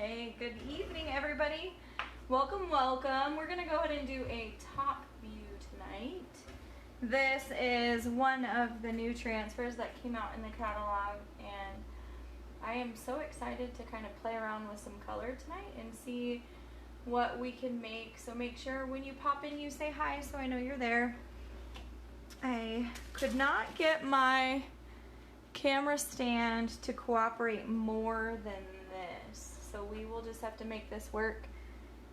Hey, good evening everybody. Welcome, welcome. We're gonna go ahead and do a top view tonight. This is one of the new transfers that came out in the catalog, and I am so excited to kind of play around with some color tonight and see what we can make. So make sure when you pop in you say hi so I know you're there. I could not get my camera stand to cooperate more than this, so we will just have to make this work.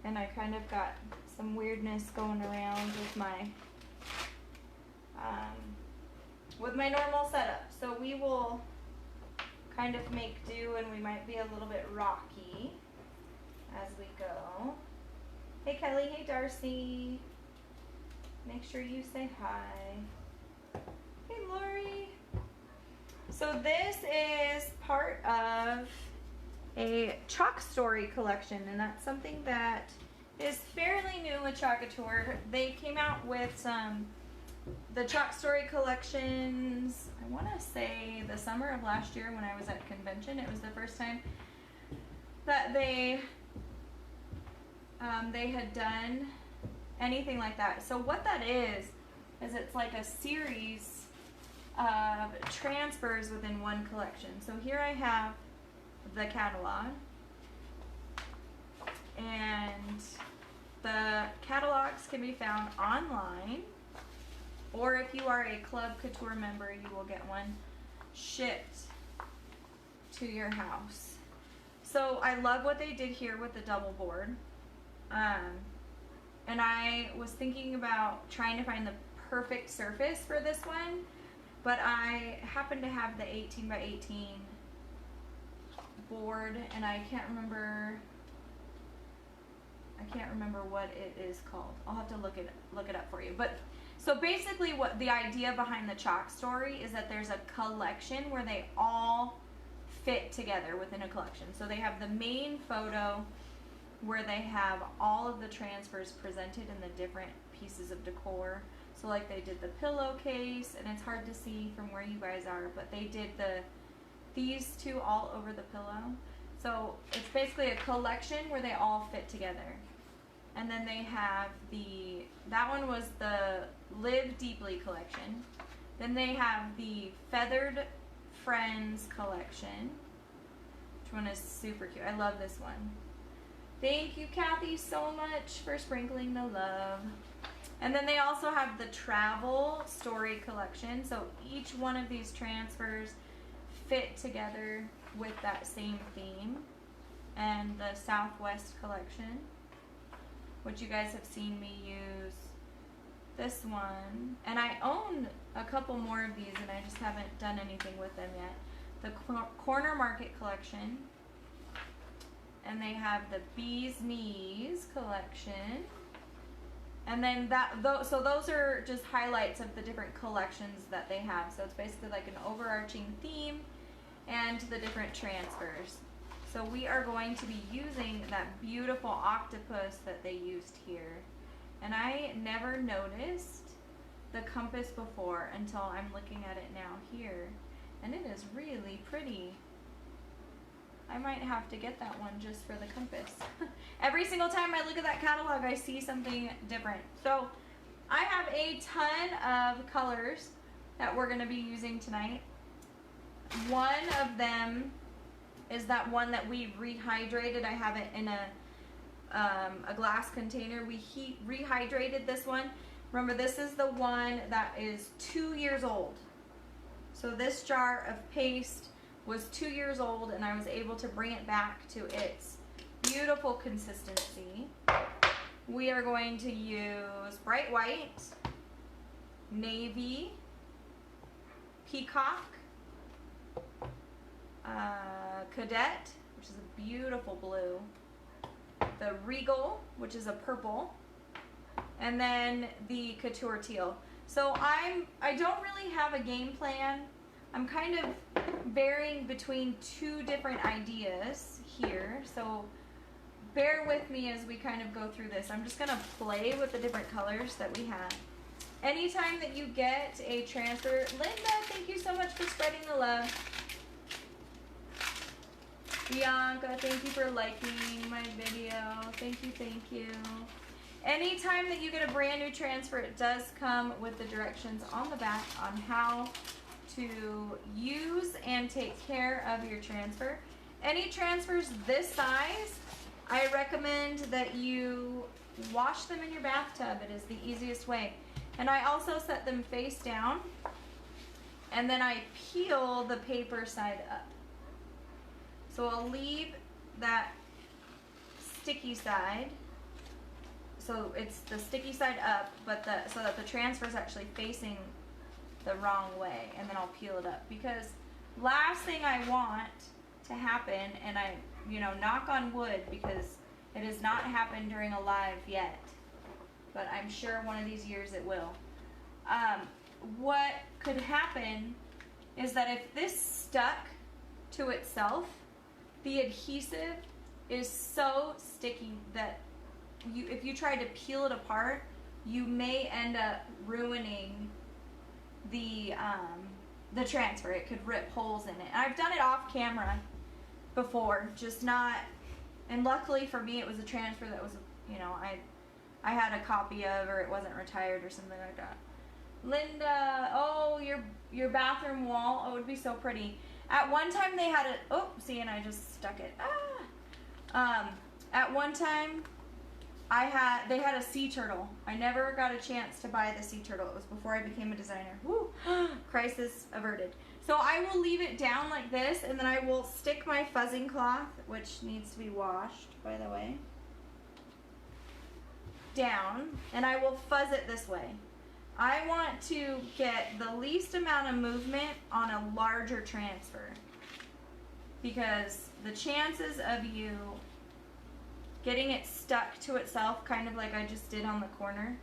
And I kind of got some weirdness going around with my normal setup, so we will kind of make do, and we might be a little bit rocky as we go. Hey Kelly, hey Darcy, make sure you say hi. Hey Lori. So this is part of a Chalk Story collection, and that's something that is fairly new with Chalk Couture. They came out with the Chalk Story collections, I want to say the summer of last year when I was at convention. It was the first time that they had done anything like that. So what that is it's like a series of transfers within one collection. So here I have the catalog, and the catalogs can be found online, or if you are a Club Couture member, you will get one shipped to your house. So I love what they did here with the double board, and I was thinking about trying to find the perfect surface for this one, but I happen to have the 18 by 18 board, and I can't remember what it is called. I'll have to look it up for you. But so basically what the idea behind the Chalk Story is that there's a collection where they all fit together within a collection. So they have the main photo where they have all of the transfers presented in the different pieces of decor. So like they did the pillowcase, and it's hard to see from where you guys are, but they did these two all over the pillow. So it's basically a collection where they all fit together. And then they have that one was the Live Deeply collection. Then they have the Feathered Friends collection, which one is super cute. I love this one. Thank you, Kathy, so much for sprinkling the love. And then they also have the Travel Story collection. So each one of these transfers fit together with that same theme. And the Southwest collection, which you guys have seen me use this one. And I own a couple more of these, and I just haven't done anything with them yet. The Corner Market collection. And they have the Bee's Knees collection. And then so those are just highlights of the different collections that they have. So it's basically like an overarching theme and the different transfers. So we are going to be using that beautiful octopus that they used here. And I never noticed the compass before until I'm looking at it now here. And it is really pretty. I might have to get that one just for the compass. Every single time I look at that catalog, I see something different. So I have a ton of colors that we're going to be using tonight. One of them is that one that we rehydrated. I have it in a glass container. We rehydrated this one. Remember, this is the one that is 2 years old. So this jar of paste was 2 years old, and I was able to bring it back to its beautiful consistency. We are going to use bright white, navy, peacock, cadet, which is a beautiful blue, the regal, which is a purple, and then the couture teal. So I don't really have a game plan. I'm kind of varying between two different ideas here, so bear with me as we kind of go through this. I'm just going to play with the different colors that we have. Anytime that you get a transfer, Linda, thank you so much for spreading the love. Bianca, thank you for liking my video. Thank you, thank you. Anytime that you get a brand new transfer, it does come with the directions on the back on how to use and take care of your transfer. Any transfers this size, I recommend that you wash them in your bathtub. It is the easiest way. And I also set them face down, and then I peel the paper side up. So I'll leave that sticky side, so it's the sticky side up, but so that the transfer is actually facing the wrong way, and then I'll peel it up, because last thing I want to happen, and I, knock on wood, because it has not happened during a live yet, but I'm sure one of these years it will. What could happen is that if this stuck to itself, the adhesive is so sticky that if you try to peel it apart, you may end up ruining the transfer. It could rip holes in it. I've done it off camera before, just not, and luckily for me it was a transfer that was, I had a copy of, or it wasn't retired or something like that. Linda, oh, your bathroom wall, oh, it would be so pretty. At one time they had a, oh, see, and I just stuck it. At one time they had a sea turtle. I never got a chance to buy the sea turtle. It was before I became a designer. Woo, crisis averted. So I will leave it down like this, and then I will stick my fuzzing cloth, which needs to be washed, by the way, down, and I will fuzz it this way. I want to get the least amount of movement on a larger transfer, because the chances of you getting it stuck to itself, kind of like I just did on the corner,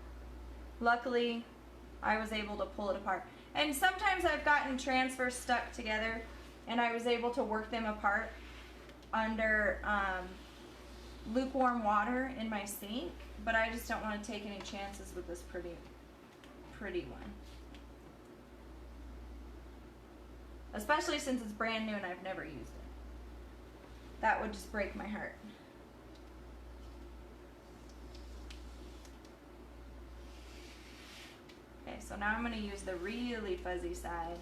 luckily I was able to pull it apart. And sometimes I've gotten transfers stuck together and I was able to work them apart under lukewarm water in my sink, but I just don't want to take any chances with this pretty one. Especially since it's brand new and I've never used it. That would just break my heart. Okay, so now I'm going to use the really fuzzy side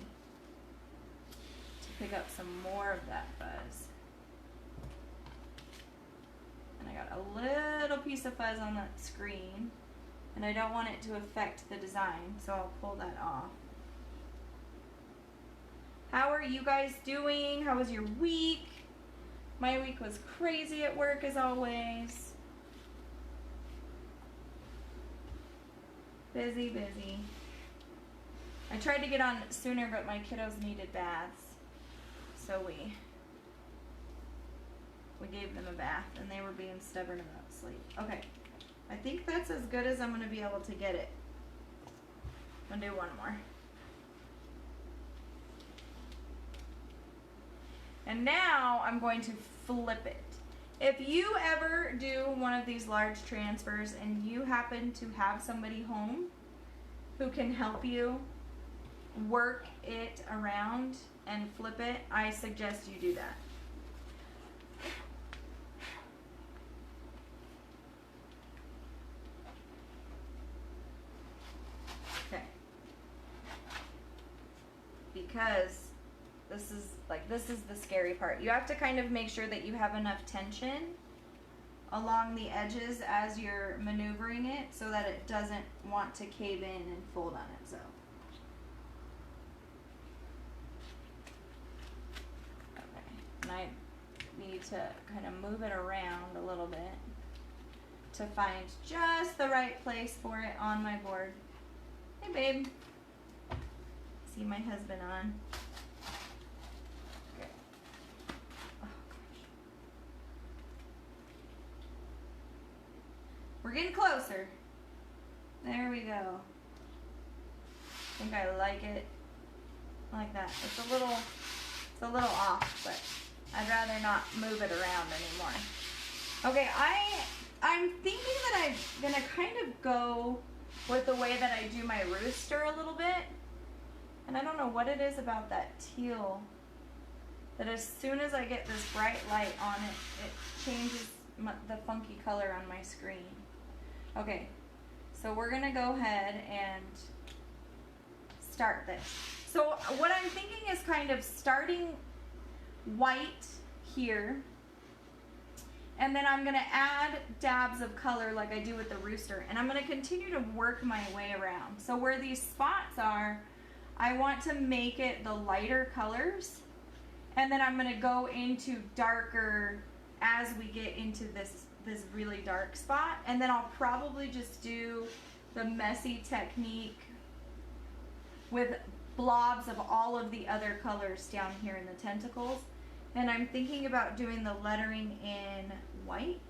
to pick up some more of that fuzz. And I got a little piece of fuzz on that screen, and I don't want it to affect the design, so I'll pull that off. How are you guys doing? How was your week? My week was crazy at work as always. Busy, busy. I tried to get on sooner, but my kiddos needed baths, so we gave them a bath, and they were being stubborn about sleep. Okay, I think that's as good as I'm going to be able to get it. I'm going to do one more. And now I'm going to flip it. If you ever do one of these large transfers and you happen to have somebody home who can help you work it around and flip it, I suggest you do that. Okay. Because this is the scary part. You have to kind of make sure that you have enough tension along the edges as you're maneuvering it so that it doesn't want to cave in and fold on itself. Okay, and I need to kind of move it around a little bit to find just the right place for it on my board. Hey babe, see my husband on. We're getting closer. There we go. I think I like it like that. It's a little off, but I'd rather not move it around anymore. Okay, I'm thinking that I'm gonna kind of go with the way that I do my rooster a little bit. And I don't know what it is about that teal that as soon as I get this bright light on it, it changes the funky color on my screen. Okay, so we're gonna go ahead and start this. So what I'm thinking is kind of starting white here, and then I'm gonna add dabs of color like I do with the rooster, and I'm gonna continue to work my way around. So where these spots are, I want to make it the lighter colors, and then I'm gonna go into darker as we get into this really dark spot, and then I'll probably just do the messy technique with blobs of all of the other colors down here in the tentacles. And I'm thinking about doing the lettering in white.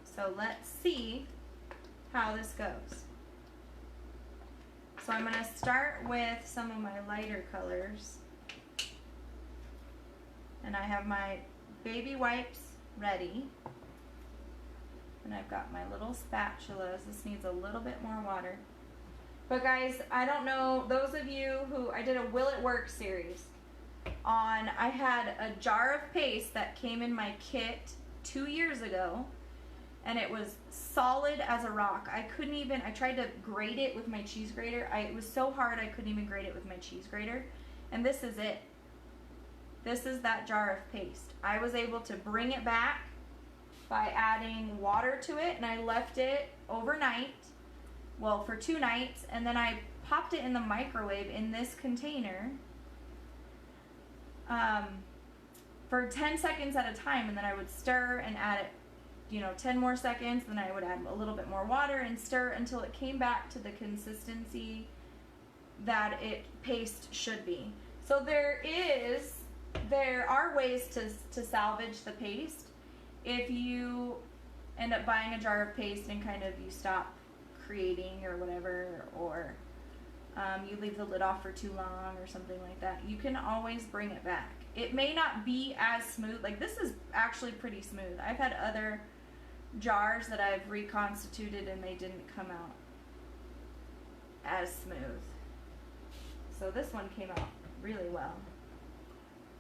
So let's see how this goes. So I'm going to start with some of my lighter colors. And I have my baby wipes ready. And I've got my little spatulas. This needs a little bit more water. But guys, I don't know, those of you who, I did a Will It Work series on, I had a jar of paste that came in my kit 2 years ago, and it was solid as a rock. I couldn't even, I tried to grate it with my cheese grater. It was so hard I couldn't even grate it with my cheese grater. And this is it. This is that jar of paste. I was able to bring it back by adding water to it, and I left it overnight, well, for 2 nights, and then I popped it in the microwave in this container for 10 seconds at a time, and then I would stir and add it, 10 more seconds, then I would add a little bit more water and stir until it came back to the consistency that paste should be. So there are ways to salvage the paste if you end up buying a jar of paste and kind of you stop creating or whatever, or you leave the lid off for too long or something like that. You can always bring it back. It may not be as smooth. Like, this is actually pretty smooth. I've had other jars that I've reconstituted and they didn't come out as smooth. So this one came out really well.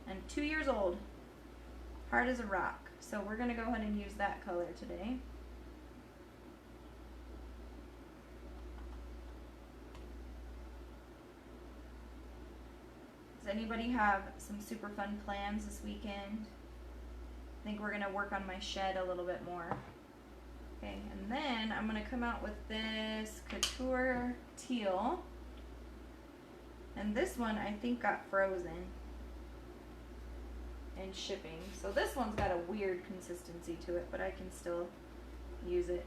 And 2 years old, hard as a rock. So we're gonna go ahead and use that color today. Does anybody have some super fun plans this weekend? I think we're gonna work on my shed a little bit more. Okay, and then I'm gonna come out with this Couture teal. And this one I think got frozen in shipping. So this one's got a weird consistency to it, but I can still use it.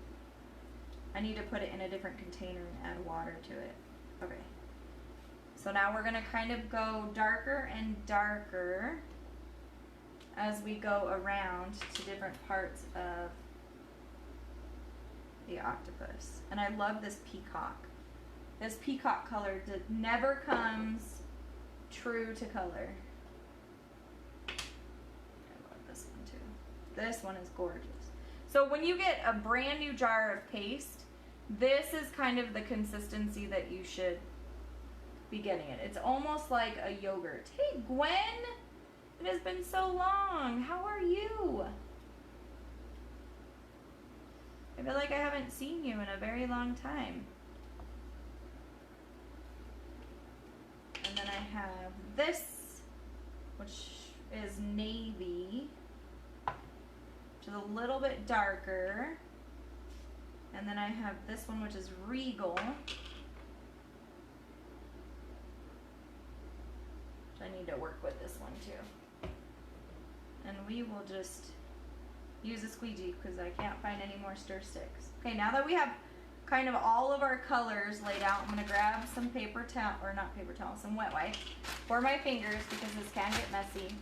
I need to put it in a different container and add water to it. Okay. So now we're gonna kind of go darker and darker as we go around to different parts of the octopus. And I love this peacock. This peacock color never comes true to color. I love this one too. This one is gorgeous. So when you get a brand new jar of paste, this is kind of the consistency that you should be getting it. It's almost like a yogurt. Hey Gwen, it has been so long. How are you? I feel like I haven't seen you in a very long time. And then I have this, which is navy, which is a little bit darker. And then I have this one, which is regal, which I need to work with this one too. And we will just use a squeegee because I can't find any more stir sticks. Okay, now that we have kind of all of our colors laid out, I'm gonna grab some paper towel, or not paper towel, some wet wipes for my fingers because this can get messy.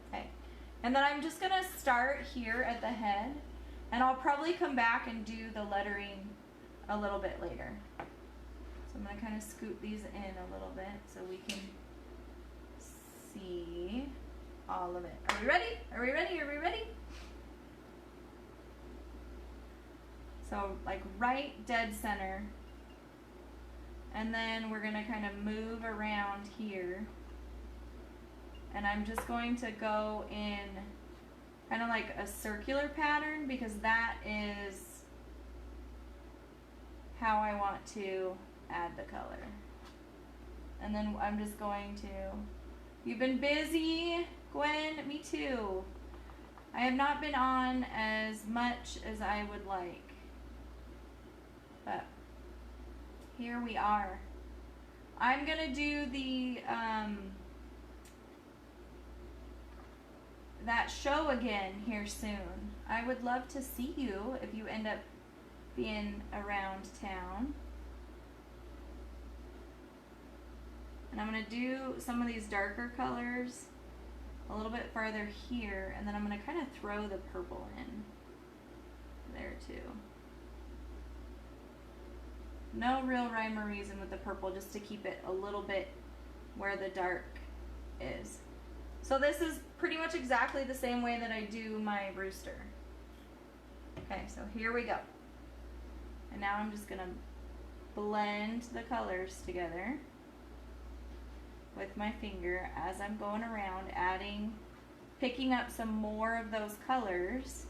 Okay, and then I'm just gonna start here at the head, and I'll probably come back and do the lettering a little bit later. So I'm gonna kind of scoot these in a little bit so we can see all of it. Are we ready? Are we ready? Are we ready? So like right dead center, and then we're gonna kind of move around here And I'm just going to go in kind of like a circular pattern because that is how I want to add the color. And then I'm just going to, you've been busy, Gwen, me too. I have not been on as much as I would like, but here we are. I'm gonna do the, that show again here soon. I would love to see you if you end up being around town. And I'm going to do some of these darker colors a little bit farther here, and then I'm going to kind of throw the purple in there too. No real rhyme or reason with the purple, just to keep it a little bit where the dark is. So this is pretty much exactly the same way that I do my rooster. Okay, so here we go. And now I'm just gonna blend the colors together with my finger as I'm going around, picking up some more of those colors.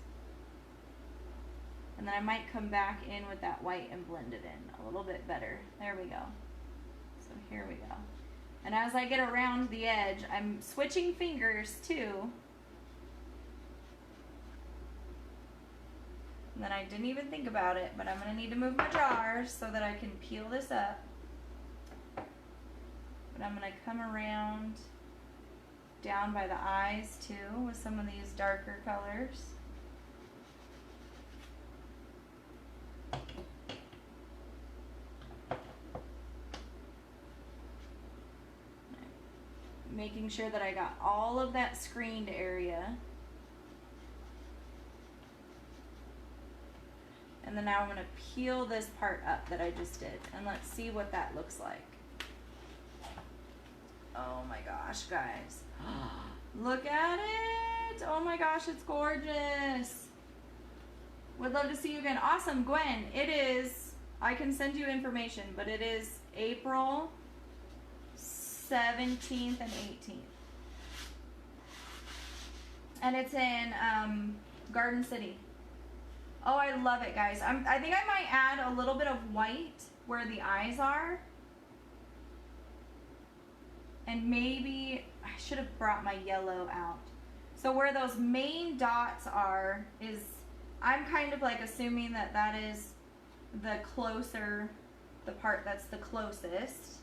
And then I might come back in with that white and blend it in a little bit better. There we go. So here we go. And as I get around the edge, I'm switching fingers too. And then I didn't even think about it, but I'm gonna need to move my jars so that I can peel this up. But I'm gonna come around down by the eyes too with some of these darker colors. Making sure that I got all of that screened area. And then now I'm going to peel this part up that I just did, and let's see what that looks like. Oh my gosh, guys. Look at it. Oh my gosh, it's gorgeous. Would love to see you again. Awesome, Gwen. It is, I can send you information, but it is April 17th and 18th. And it's in Garden City. Oh, I love it, guys. I think I might add a little bit of white where the eyes are. And maybe, I should have brought my yellow out. So where those main dots are is, I'm kind of like assuming that that is the closer, the part that's the closest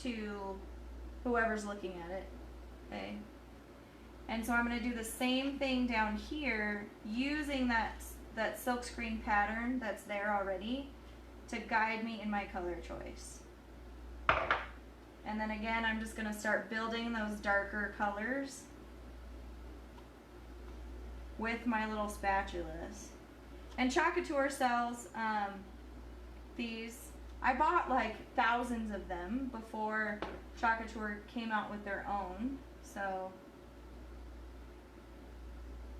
to whoever's looking at it, okay? And so I'm going to do the same thing down here using that silkscreen pattern that's there already to guide me in my color choice. And then again, I'm just going to start building those darker colors with my little spatulas. And Chalk Couture sells these. I bought like thousands of them before Chalk Couture came out with their own, so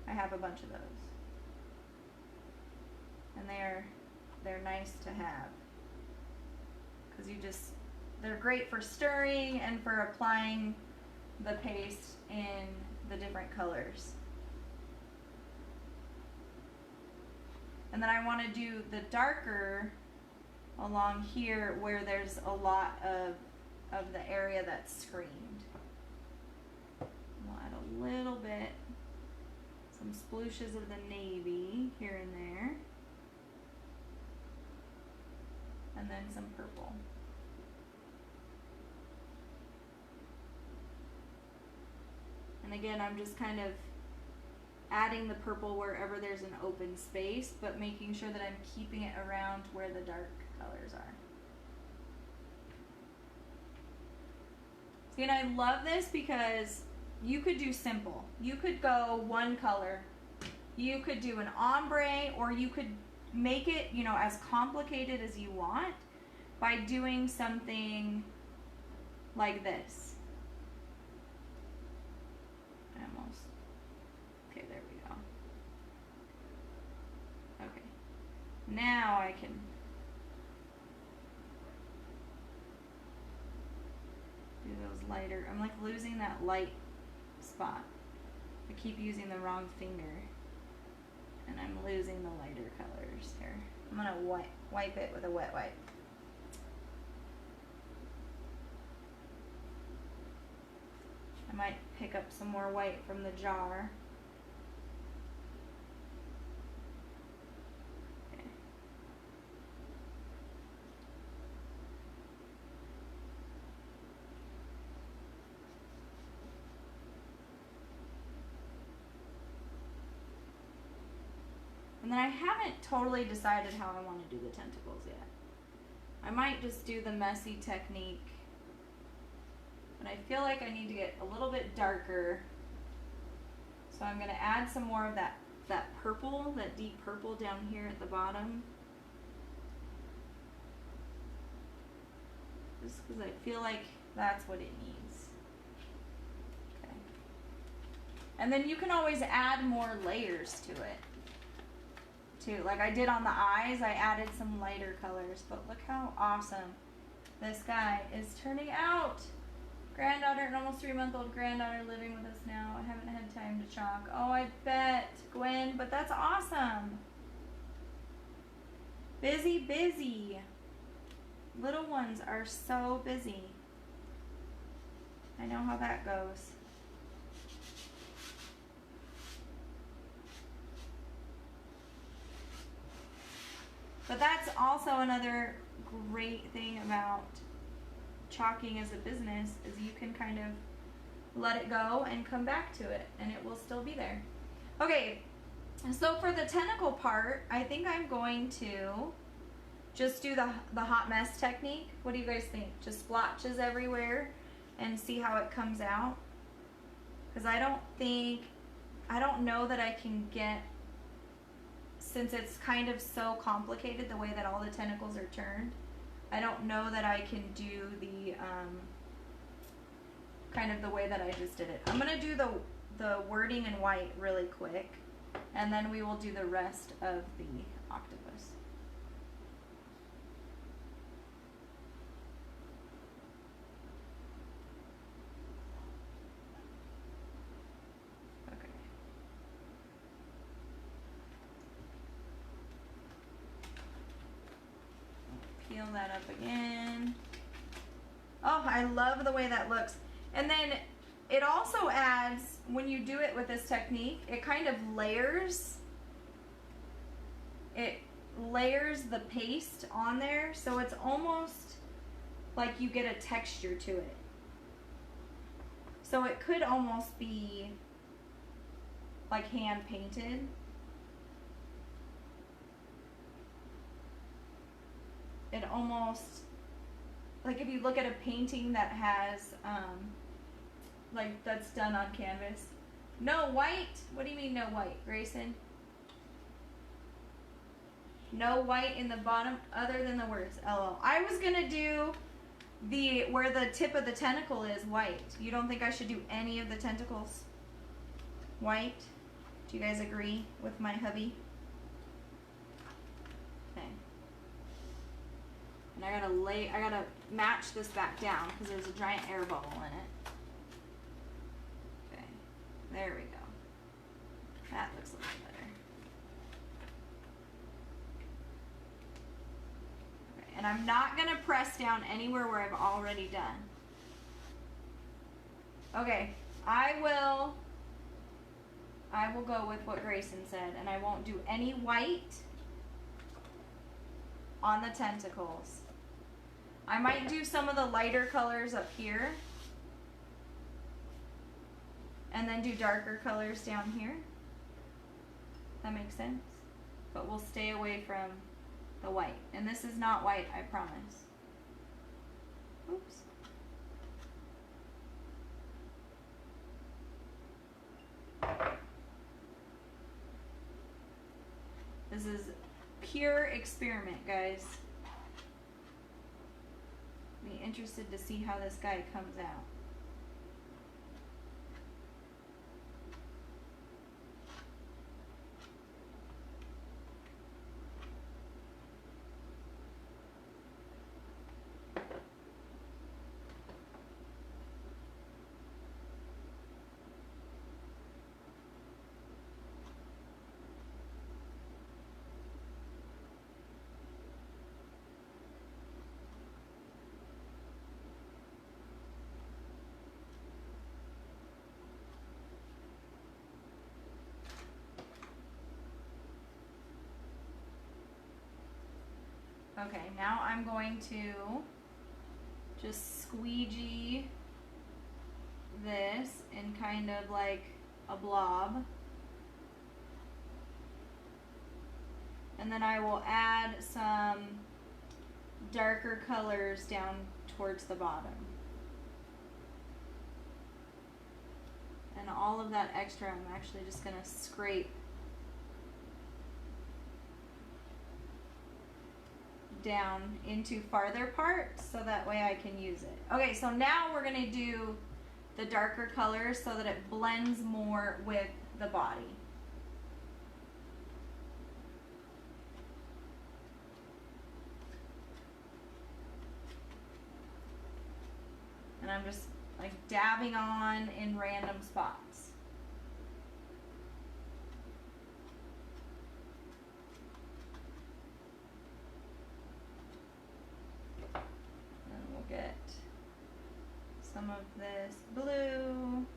I have a bunch of those. And they're nice to have because they're great for stirring and for applying the paste in the different colors. And then I want to do the darker along here where there's a lot of the area that's screened. We'll add a little bit, some splooshes of the navy here and there. And then some purple. And again, I'm just kind of adding the purple wherever there's an open space, but making sure that I'm keeping it around where the dark colors are. See, and I love this because you could do simple. You could go one color. You could do an ombre, or you could make it, you know, as complicated as you want by doing something like this. Almost. Okay, there we go. Okay. Now I can do those lighter. I'm like losing that light spot. I keep using the wrong finger. And I'm losing the lighter colors here. I'm gonna wipe it with a wet wipe. I might pick up some more white from the jar. Okay. And then I haven't totally decided how I want to do the tentacles yet. I might just do the messy technique. But I feel like I need to get a little bit darker. So I'm going to add some more of that purple, that deep purple down here at the bottom. Just because I feel like that's what it needs. Okay. And then you can always add more layers to it, too. Like I did on the eyes, I added some lighter colors. But look how awesome this guy is turning out. Granddaughter, an almost 3-month-old granddaughter living with us now. I haven't had time to chalk. Oh, I bet, Gwen, but that's awesome. Busy, busy. Little ones are so busy. I know how that goes. But that's also another great thing about chalking as a business, is you can kind of let it go and come back to it and it will still be there. Okay, so for the tentacle part, I think I'm going to just do the hot mess technique. What do you guys think? Just splotches everywhere and see how it comes out? Because I don't know that I can get, since it's kind of so complicated the way that all the tentacles are turned, I don't know that I can do the kind of the way that I just did it. I'm going to do the wording in white really quick, and then we will do the rest of the octopus. Okay. Peel that up again. Oh, I love the way that looks. And then it also adds, when you do it with this technique, it kind of layers. It layers the paste on there, so it's almost like you get a texture to it. So it could almost be like hand painted. It almost, like if you look at a painting that has, like that's done on canvas. No white? What do you mean no white, Grayson? No white in the bottom other than the words, LOL. I was gonna do where the tip of the tentacle is white. You don't think I should do any of the tentacles white? Do you guys agree with my hubby? Okay. And I gotta match this back down because there's a giant air bubble in it. Okay, there we go. That looks a little better. Okay, and I'm not gonna press down anywhere where I've already done. Okay, I will go with what Grayson said, and I won't do any white on the tentacles. I might do some of the lighter colors up here and then do darker colors down here. That makes sense? But we'll stay away from the white. And this is not white, I promise. Oops. This is pure experiment, guys. Be interested to see how this guy comes out. Okay, now I'm going to just squeegee this in kind of like a blob. And then I will add some darker colors down towards the bottom. And all of that extra I'm actually just going to scrape down into farther parts so that way I can use it. Okay, so now we're going to do the darker colors so that it blends more with the body. And I'm just like dabbing on in random spots. And we'll get some of this blue.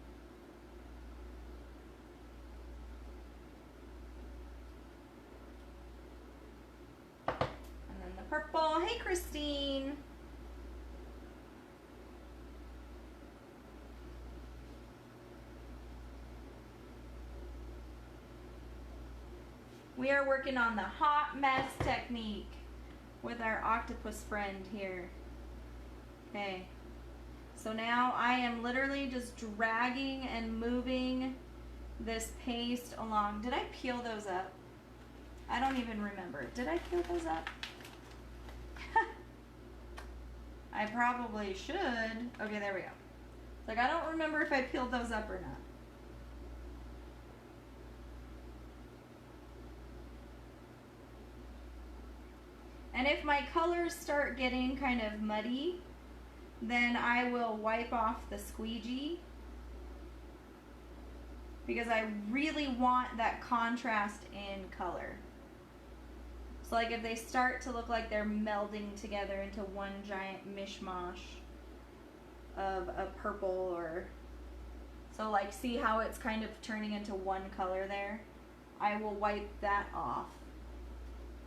And then the purple. Hey, Christine. We are working on the hot mess technique with our octopus friend here. Okay, so now I am literally just dragging and moving this paste along. Did I peel those up? I don't even remember. Did I peel those up? I probably should. Okay, there we go. Like, I don't remember if I peeled those up or not. And if my colors start getting kind of muddy, then I will wipe off the squeegee because I really want that contrast in color. So like if they start to look like they're melding together into one giant mishmash of a purple, or so like see how it's kind of turning into one color there? I will wipe that off.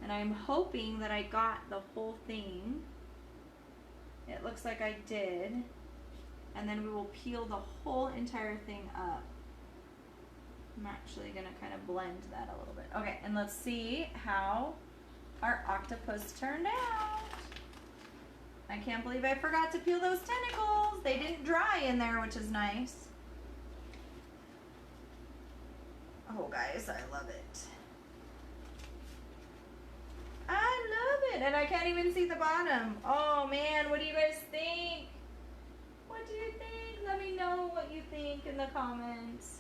And I'm hoping that I got the whole thing. It looks like I did. And then we will peel the whole entire thing up. I'm actually going to kind of blend that a little bit. Okay, and let's see how our octopus turned out. I can't believe I forgot to peel those tentacles. They didn't dry in there, which is nice. Oh, guys, I love it. I love it, and I can't even see the bottom. Oh man, what do you guys think? What do you think? Let me know what you think in the comments.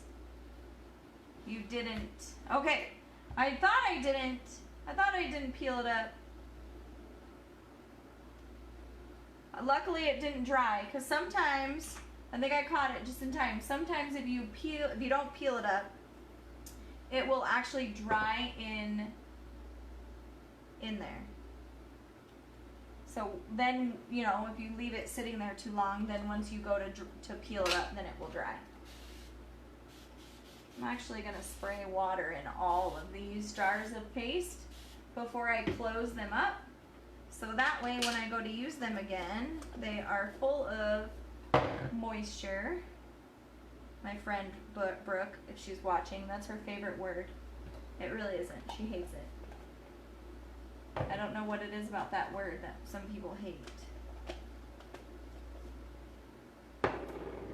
You didn't. Okay, I thought I didn't. I thought I didn't peel it up. Luckily it didn't dry, because sometimes, I think I caught it just in time. Sometimes if you don't peel it up, it will actually dry in there. So then, you know, if you leave it sitting there too long, then once you go to peel it up, then it will dry. I'm actually going to spray water in all of these jars of paste before I close them up. So that way when I go to use them again, they are full of moisture. My friend Brooke, if she's watching, that's her favorite word. It really isn't. She hates it. I don't know what it is about that word that some people hate.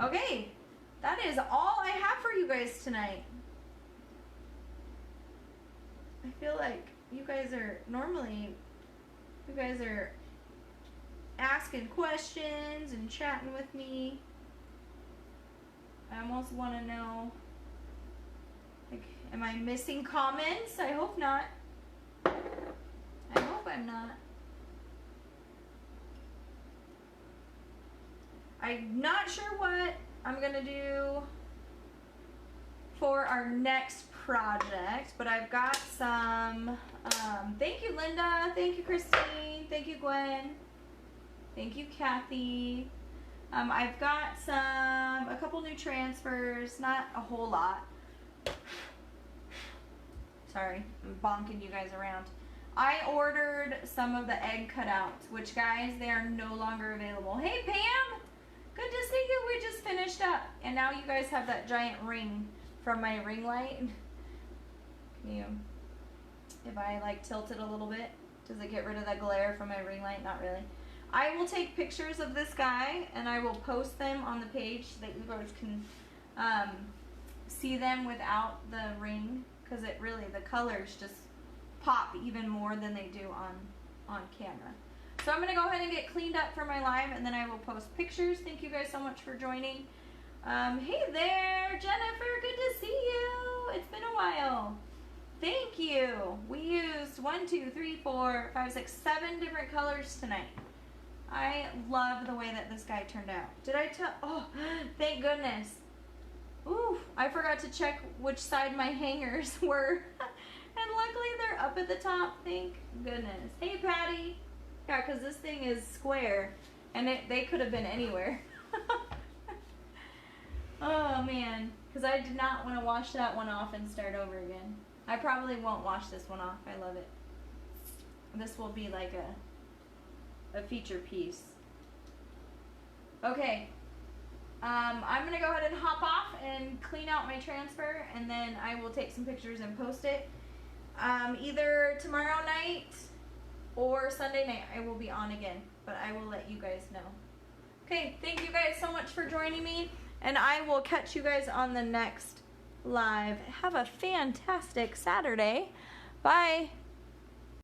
Okay, that is all I have for you guys tonight. I feel like you guys are asking questions and chatting with me. I almost want to know, like, am I missing comments? I hope not. I hope I'm not. I'm not sure what I'm gonna do for our next project, but I've got some, thank you Linda, thank you Christine, thank you Gwen, thank you Kathy. I've got a couple new transfers, not a whole lot. Sorry, I'm bonking you guys around. I ordered some of the egg cutouts, which, guys, they are no longer available. Hey, Pam! Good to see you. We just finished up. And now you guys have that giant ring from my ring light. Can you, if I like tilt it a little bit, does it get rid of that glare from my ring light? Not really. I will take pictures of this guy and I will post them on the page so that you guys can see them without the ring, because it really, the colors just pop even more than they do on camera. So I'm going to go ahead and get cleaned up for my live, and then I will post pictures. Thank you guys so much for joining. Hey there, Jennifer. Good to see you. It's been a while. Thank you. We used 1, 2, 3, 4, 5, 6, 7 different colors tonight. I love the way that this guy turned out. Did I tell? Oh, thank goodness. Ooh, I forgot to check which side my hangers were. And luckily they're up at the top. Thank goodness. Hey, Patty. Yeah, because this thing is square, and they could have been anywhere. Oh, man. Because I did not want to wash that one off and start over again. I probably won't wash this one off. I love it. This will be like a feature piece. Okay. I'm going to go ahead and hop off and clean out my transfer, and then I will take some pictures and post it. Either tomorrow night or Sunday night I will be on again, but I will let you guys know. Okay, thank you guys so much for joining me, and I will catch you guys on the next live. Have a fantastic Saturday. Bye.